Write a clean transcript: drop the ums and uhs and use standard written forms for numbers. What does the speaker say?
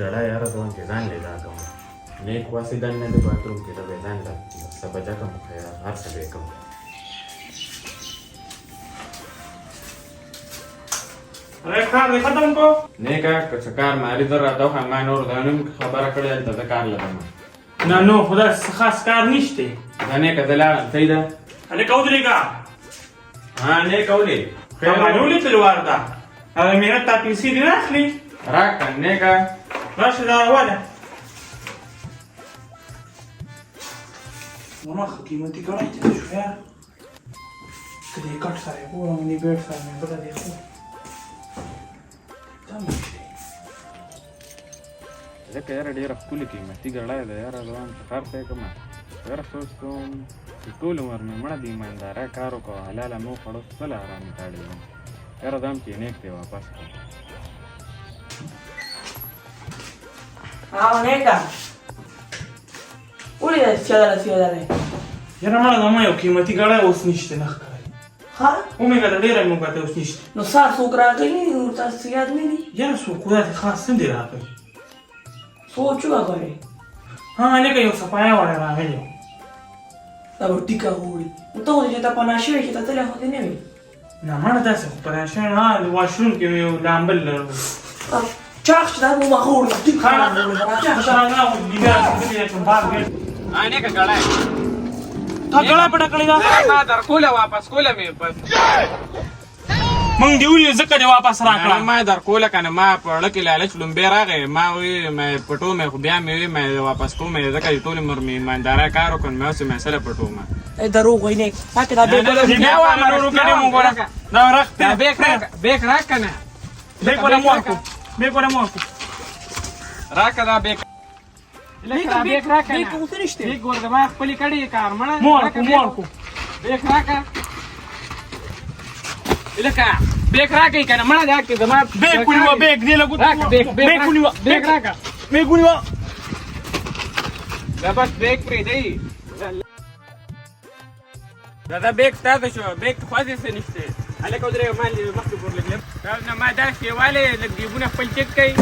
ګړه یاره ځوان کې ځان لیدا کوم نیک واسې دننه د باتروم کې د به ځان لا سبجا کوم خیر هر څه به کوم अरे कार देखा था उनको نیکا که کار ماری در راته خو ما نور دانم خبره کړې ته کار لګم ना नो खुदा खास कार निश्ते دا نیکا دلال سیدا अरे कौदरेगा ها نیکا ولې معلومه تلوار ده هذا ميرا تاپيسي دي اخلي راک نیکا راشد ولا والله قيمتي قريت شويه كده يكٹ سارے پورا منی بیٹ سارے میں بتا دیکھو ځکه یاره ډېره ښکلې قیمتي ګړی ده یاره ځوان سفر ته یې کړمه یاره سوچ کوم چې ټول عمر مې مړه د ایماندارۍ کار وکړو حلاله مو خوړو څه له ارامي تاړې وم یاره دام چې نیک دی واپس کړم neka. ولې دا سیاده دی یاره مړه زما یو قیمتي ګړی اوس نشته نه ښکاري ها ومې کته ډېره مې وکته اوس نشته نو سار څوک راغلی نو تاسو یاد نه دي یاره څوک داسې خاص نه دی راغلی سوچ وکړئ ها نیکه یو صفایه وړی راغلی و دا به ټیکه غواړي نو ته خو چې ته پناه شوې چې ته تللی خو دې نه وي نه مړه داسې خو پریشان ها د واشروم کې مې یو لامبل لرلو چاق چې دا به ما غواړي ټیکه نیکه ګړی تا ګړی پټه کړې ده ما در کوله واپس کوله مې موږ دې ولې ځکه دې واپس راکړه ما در کوله که نه ما په اړه کې لالچ لومبې راغی ما وی پټو مې خو بیا مې وی مې واپس کوم ځکه چې ټول عمر مې ایماندارۍ کار وکړ مې اوس مې سره پټو ما دروغ وایي نه پاکې دا بیګ بیا وامه ورو کړې مو ګوره دا رخت بیک راک که نه بیګ ولا مو کو بیګ ولا مو کو راکه دا بیک لکه بیک راکه بیګ اوس نشته بیک ورته ما خپلې کړې کار مړه مور کو بیک راکه لکه بیک راکه که نه مړه دا کې زما بیګ ونیوه بیګ دې لګو راکه بیک ونیوه بیک راکه بیګ ونیوه دا بس بیک پرېږدئ دا بیک ستاسو شو بیک خوځې څه نشته هلکه ودرېږه ما مخکې پورلګلم نه ما داسې والې لږ جیبونه خپل چک کوي